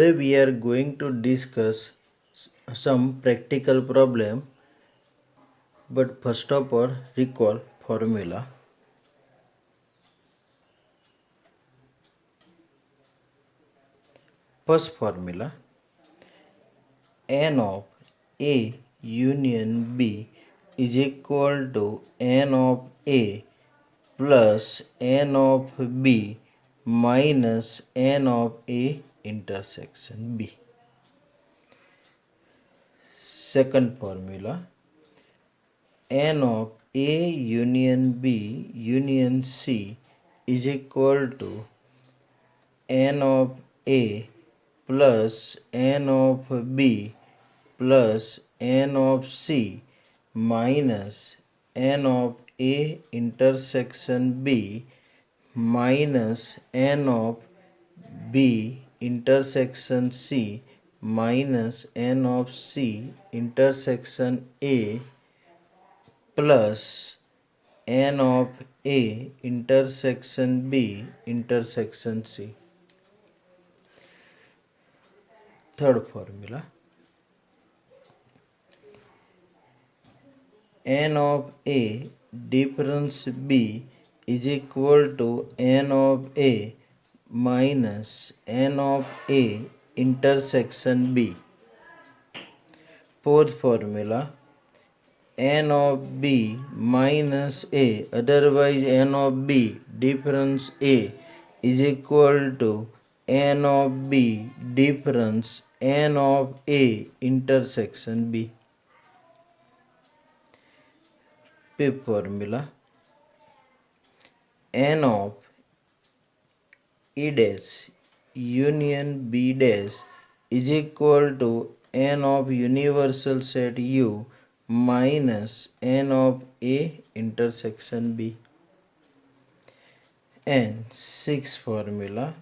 Today we are going to discuss some practical problem, but first of all recall formula. First formula, n of A union B is equal to n of A plus n of B minus n of A intersection B. Second formula, n of A union B union C is equal to n of A plus n of B plus n of C minus n of A intersection B minus n of B intersection C minus n of C intersection A plus n of A intersection B intersection C. Third formula, n of A difference B is equal to n of A minus n of A intersection B. Fourth formula, n of B minus A, otherwise n of B difference A is equal to n of B difference n of A intersection B. Fifth formula, n of A dash union B dash is equal to n of universal set U minus n of A intersection B. And sixth formula,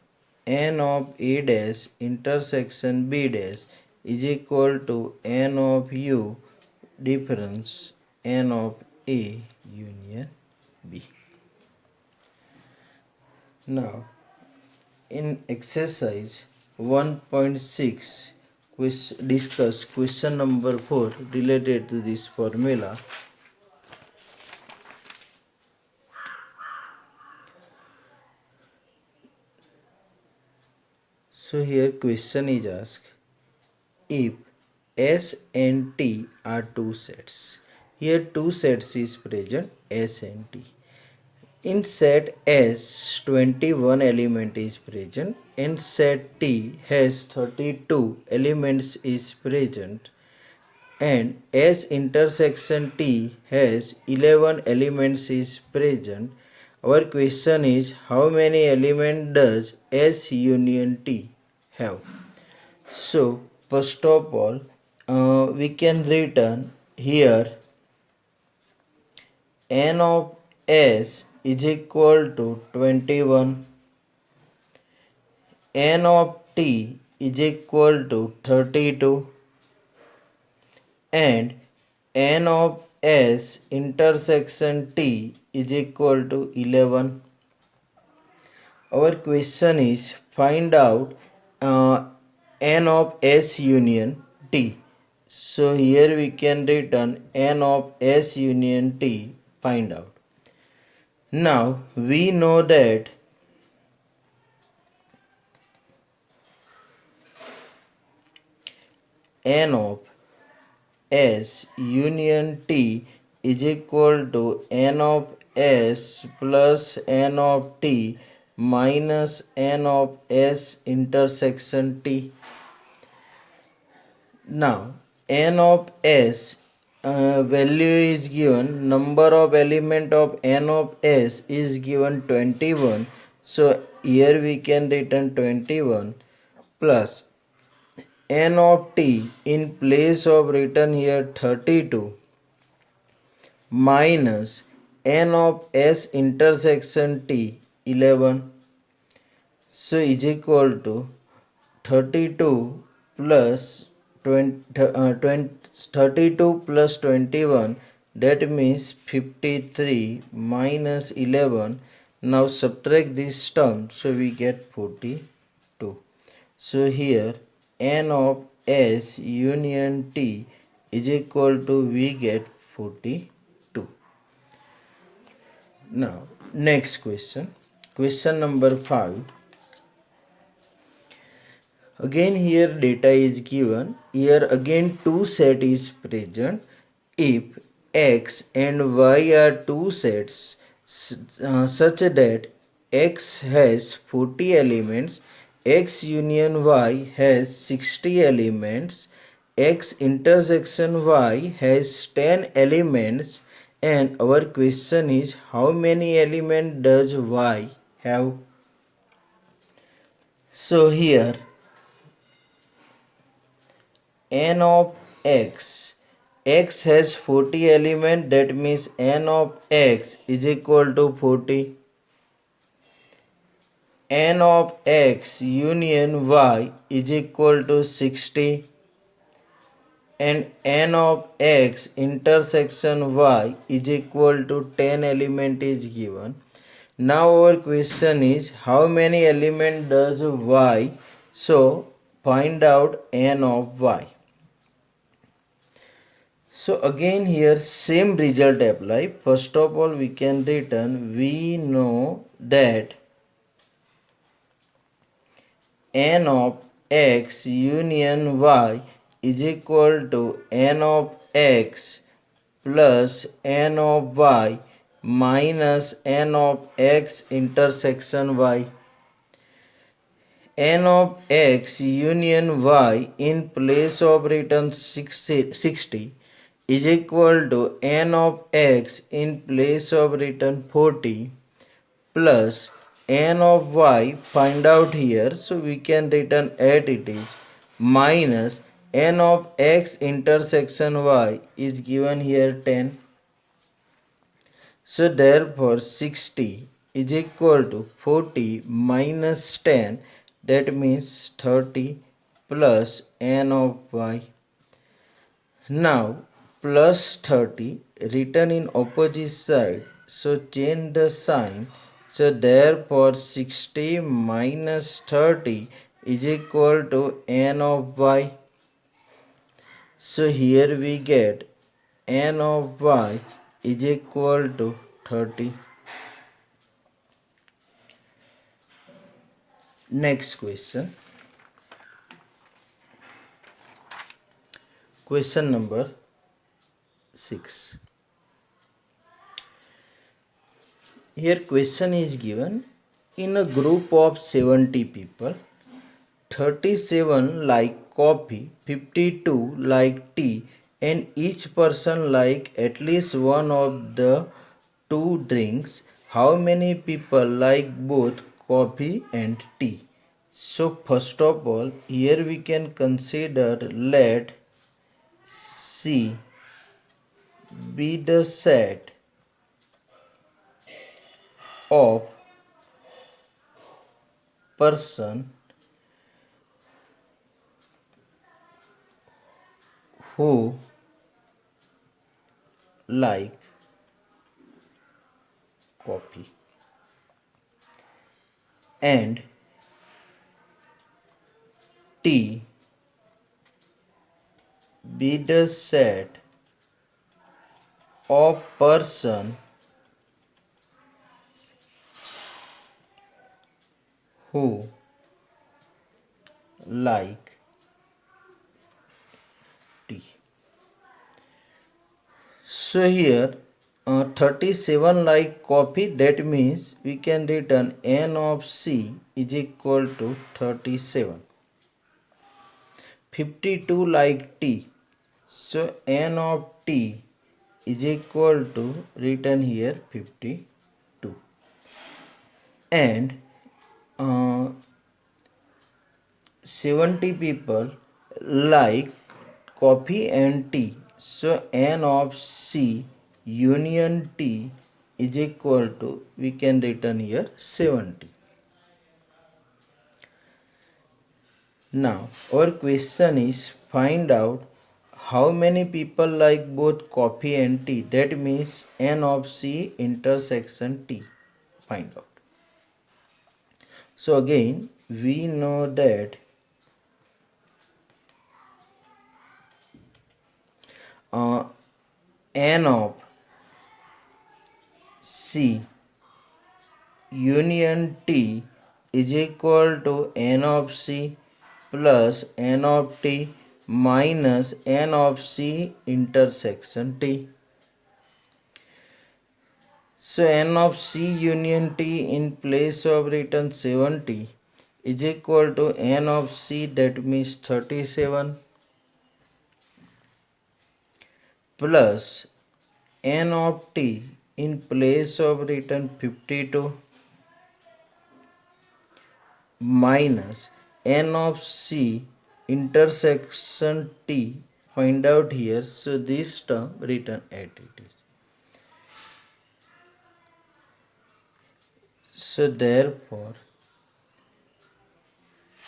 n of A dash intersection B dash is equal to n of U difference n of A union B. Now, in exercise 1.6, discuss question number 4 related to this formula. So here question is asked, if S and T are two sets. Here two sets is present, S and T. In set S, 21 element is present. In set T has 32 elements is present. And S intersection T has 11 elements is present. Our question is, how many elements does S union T have? So first of all, we can written here n of S is equal to 21, n of T is equal to 32, and n of S intersection T is equal to 11. Our question is, find out n of S union T. So here we can written n of S union T, find out. Now we know that n of S union T is equal to n of S plus n of T minus n of S intersection T. Now n of S value is given, number of element of n of S is given 21. So here we can written 21 plus n of T in place of written here 32 minus n of S intersection T 11. So is equal to 32 plus 32 plus 21, that means 53 minus 11. Now subtract this term, so we get 42. So here n of S union T is equal to we get 42. Now next question, question number 5. Again here data is given. Here again two set is present. If x and y are two sets such that x has 40 elements, x union y has 60 elements, x intersection y has 10 elements, and our question is how many elements does y have? So here n of x, x has 40 element, that means n of x is equal to 40. N of x union y is equal to 60, and n of x intersection y is equal to 10 element is given. Now our question is how many element does y? So find out n of y. So again here same result apply. First of all we can return, we know that n of x union y is equal to n of x plus n of y minus n of x intersection y. N of x union y in place of written 60 is equal to n of x in place of written 40 plus n of y find out here, so we can written as it is, minus n of x intersection y is given here 10. So therefore 60 is equal to 40 minus 10, that means 30 plus n of y. Now plus 30 written in opposite side, so change the sign. So therefore 60 minus 30 is equal to n of y. So here we get n of y is equal to 30. Next question. Question number 6. Here question is given, in a group of 70 people, 37 like coffee, 52 like tea, and each person like at least one of the two drinks. How many people like both coffee and tea? So first of all here we can consider, let C be the set of person who like coffee, and T be the set of person who like tea. So here 37 like coffee, that means we can return n of C is equal to 37. 52 like tea, so n of T is equal to written here 52, and uh, 70 people like coffee and tea, so n of C union T is equal to, we can written here 70. Now our question is find out how many people like both coffee and tea, that means n of C intersection T, find out. So again we know that uh, n of C union T is equal to n of C plus n of T minus n of C intersection T. So n of C union T in place of written 70 is equal to n of C, that means 37, plus n of T in place of written 52 minus n of C intersection T, find out here. So this term written at it is. So therefore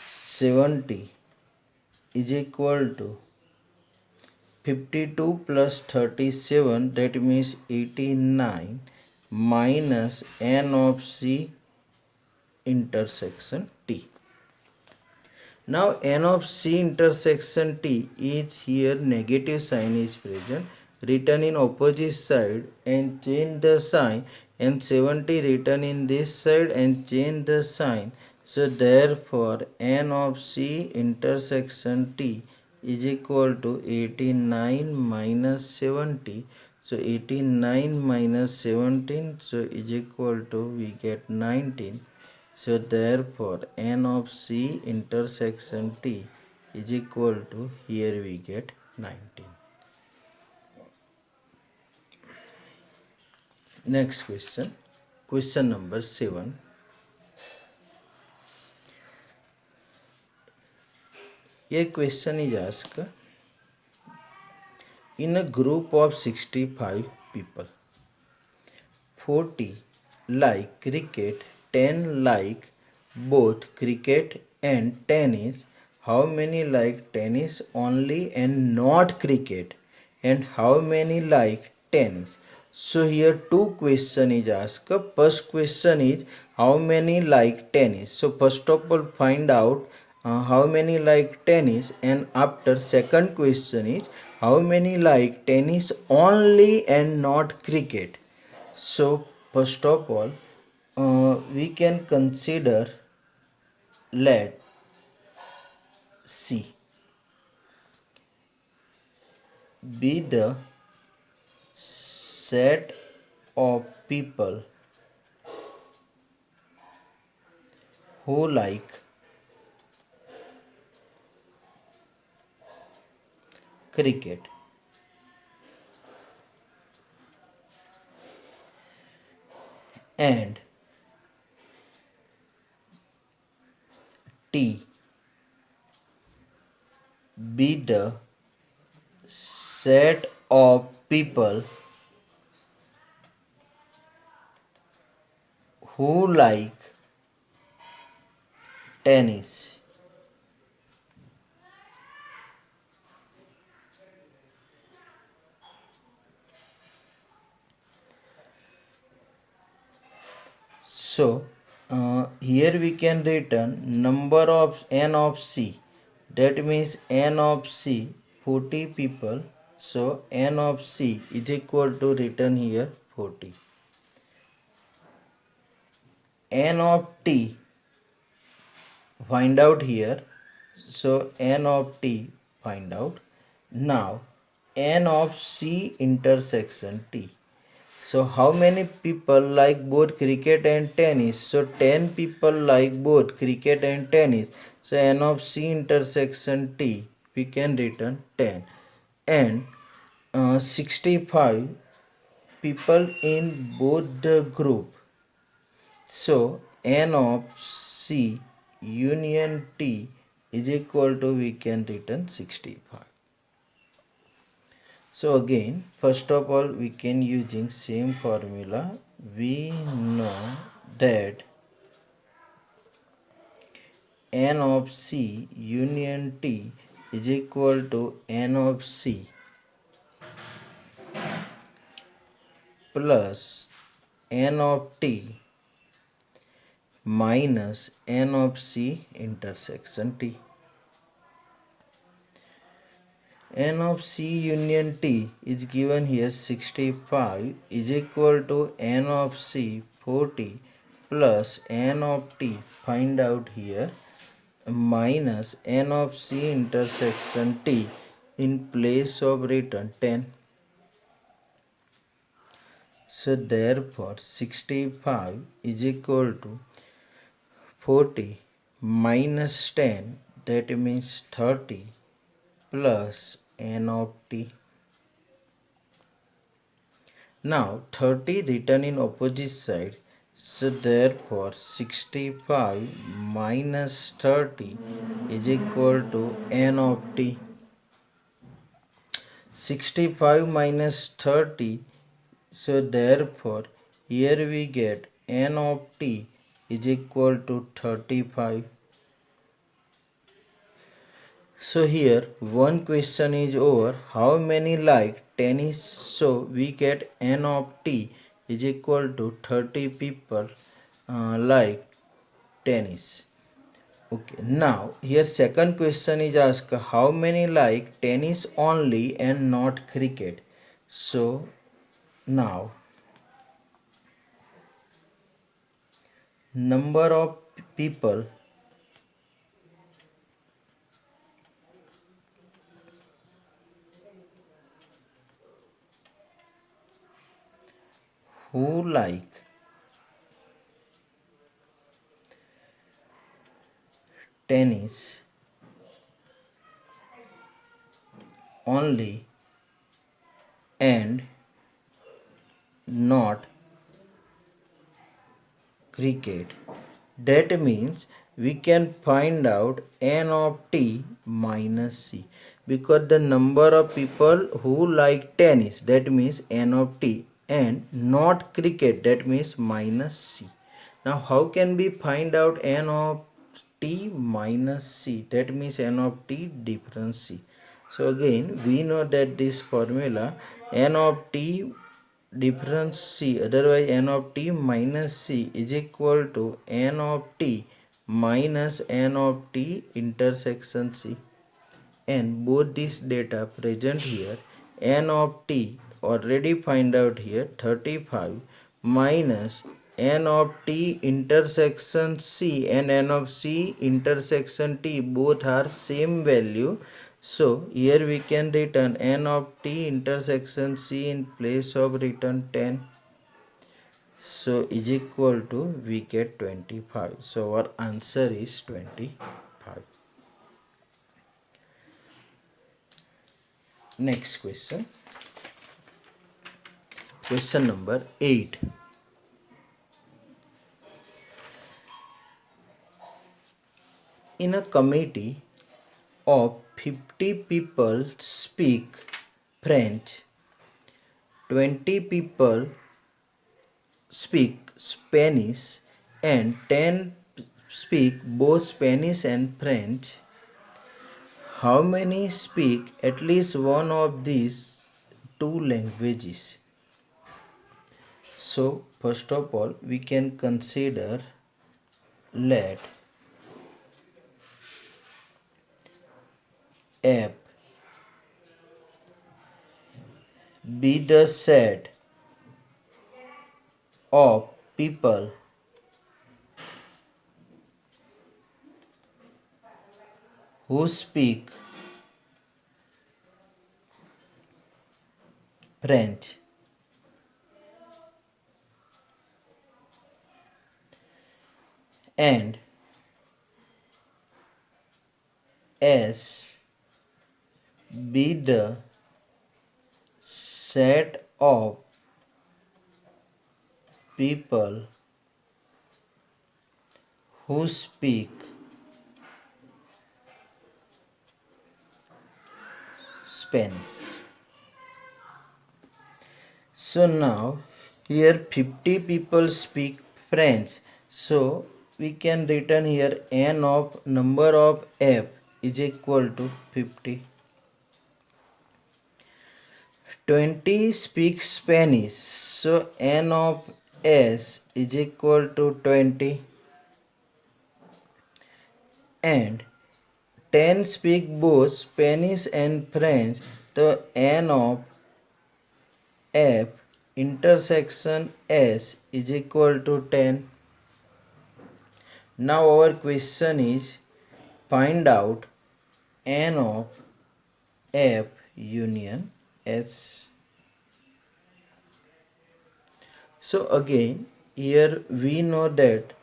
70 is equal to 52 plus 37, that means 89, minus n of C intersection T. Now n of C intersection T is here, negative sign is present, written in opposite side and change the sign, and 70 written in this side and change the sign. So therefore n of C intersection T is equal to 89 minus 70. So 89 minus 17, so is equal to, we get 19. So therefore n of C intersection T is equal to, here we get 19. Next question, question number 7. A question is asked, in a group of 65 people, 40 like cricket, 10 like both cricket and tennis. How many like tennis only and not cricket? And how many like tennis? So here two question is asked. First question is how many like tennis. So first of all find out how many like tennis, and after second question is how many like tennis only and not cricket. So first of all, we can consider, let C be the set of people who like cricket, and T be the set of people who like tennis. So here we can return number of n of C, that means n of C 40 people. So n of C is equal to, written here 40. N of T find out here. So n of T find out. Now n of C intersection T. So how many people like both cricket and tennis? So 10 people like both cricket and tennis. So n of C intersection T, we can return 10. And 65 people in both the group. So n of C union T is equal to, we can return 65. So again, first of all, we can using same formula. We know that n of C union T is equal to n of C plus n of T minus n of C intersection T. n of C union T is given here 65 is equal to n of C 40 plus n of T find out here minus n of C intersection T in place of written 10. So therefore 65 is equal to 40 minus 10, that means 30 plus n of T. Now 30 written in opposite side, so therefore 65 minus 30 is equal to n of T. 65 minus 30, so therefore here we get n of T is equal to 35. So here one question is over. How many like tennis? So we get n of T is equal to 30 people like tennis. Okay, now here second question is asked how many like tennis only and not cricket. So now number of people who like tennis only and not cricket. That means we can find out n of T minus C, because the number of people who like tennis, that means n of T, and not cricket, that means minus C. Now how can we find out n of T minus C? That means n of T difference C. So again we know that this formula n of T difference C, otherwise n of T minus C is equal to n of T minus n of T intersection C, and both this data present here. N of T already find out here 35 minus n of T intersection C and n of C intersection T both are same value. So here we can written n of T intersection C in place of written 10. So is equal to we get 25. So our answer is 25. Next question. Question number 8. In a committee of 50 people speak French, 20 people speak Spanish, and 10 speak both Spanish and French. How many speak at least one of these two languages? So first of all we can consider, let F be the set of people who speak French and S be the set of people who speak Spanish. So now here 50 people speak French. So we can written here n of number of F is equal to 50. 20 speak Spanish. So n of S is equal to 20. And 10 speak both Spanish and French, the N of F intersection S is equal to 10. Now our question is find out N of F union S. So again here we know that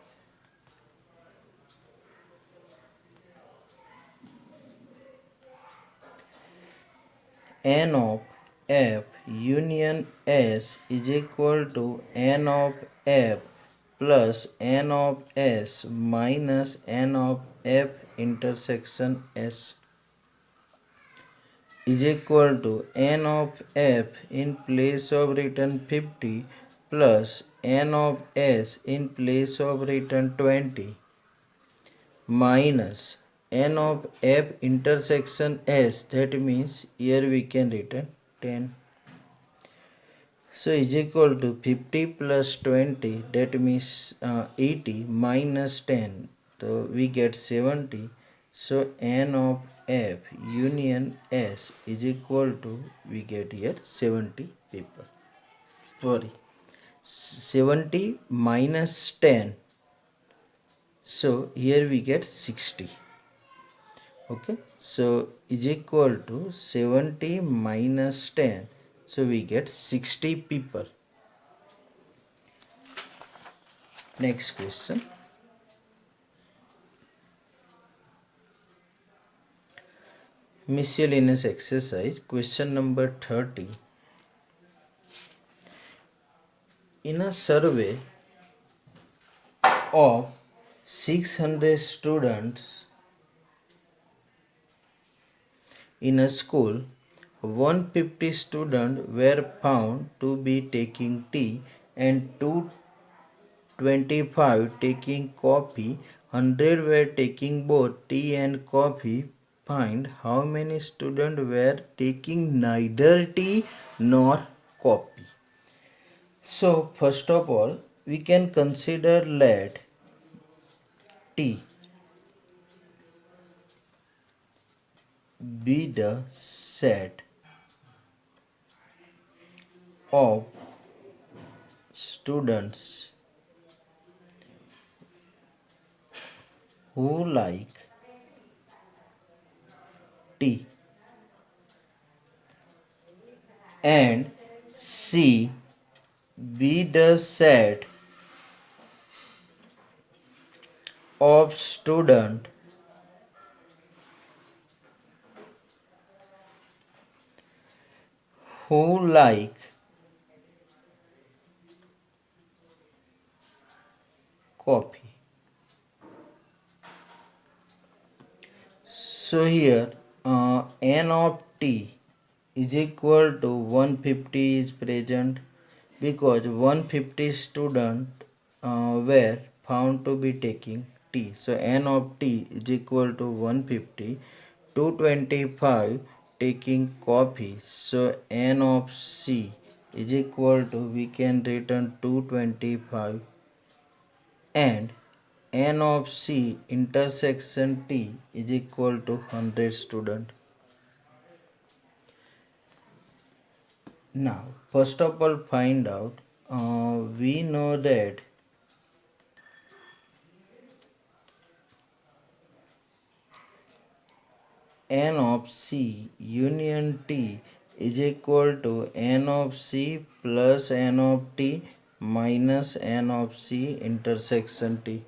N of F union S is equal to N of F plus N of S minus N of F intersection S is equal to N of F in place of written 50 plus N of S in place of written 20 minus N of F intersection S, that means here we can written 10. So is equal to 50 plus 20, that means 80 minus 10, so we get 70. So N of F union S is equal to, we get here 70 people. Sorry, 70 minus 10, so here we get 60. Okay, so is equal to 70 minus 10, so we get 60 people. Next question. Miscellaneous exercise, question number 30. In a survey of 600 students in a school, 150 students were found to be taking tea and 225 taking coffee. 100 were taking both tea and coffee. Find how many students were taking neither tea nor coffee. So first of all, we can consider let T be the set of students who like tea and C be the set of students who like coffee. So here N of T is equal to 150 is present because 150 students were found to be taking tea. So N of T is equal to 150. 225 taking coffee. So N of C is equal to, we can return 225, and N of C intersection T is equal to 100 student. Now first of all find out, we know that N of C union T is equal to N of C plus N of T minus N of C intersection T.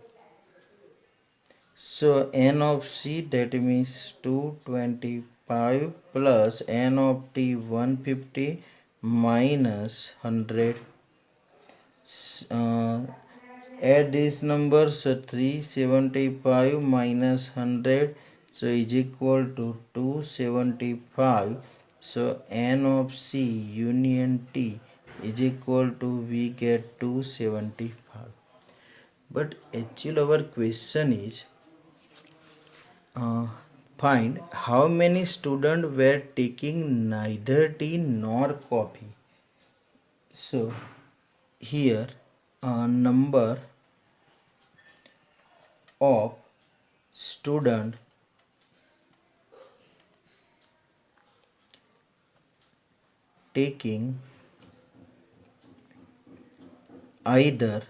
So N of C, that means 225 plus N of T 150 minus 100. Add these numbers, so 375 minus 100, so is equal to 275. So N of C union T is equal to, we get 275. But actually our question is find how many students were taking neither tea nor coffee. So here number of student taking either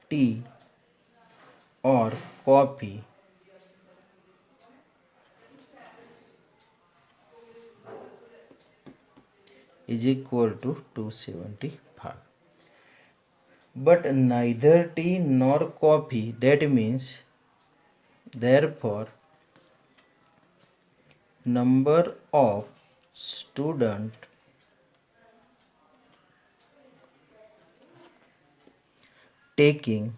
tea or coffee is equal to 275. But neither tea nor coffee, that means therefore number of student taking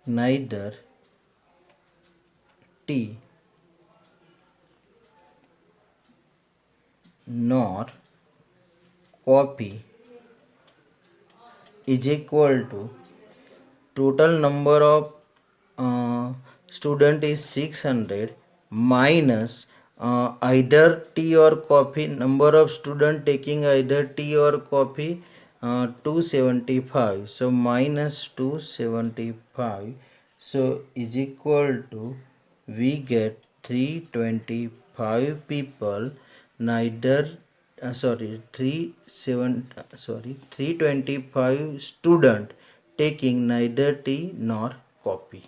neither tea nor coffee is equal to total number of student is 600 minus either tea or coffee, number of student taking either tea or coffee 275, so minus 275, so is equal to we get 325 people neither 325 student taking neither tea nor coffee.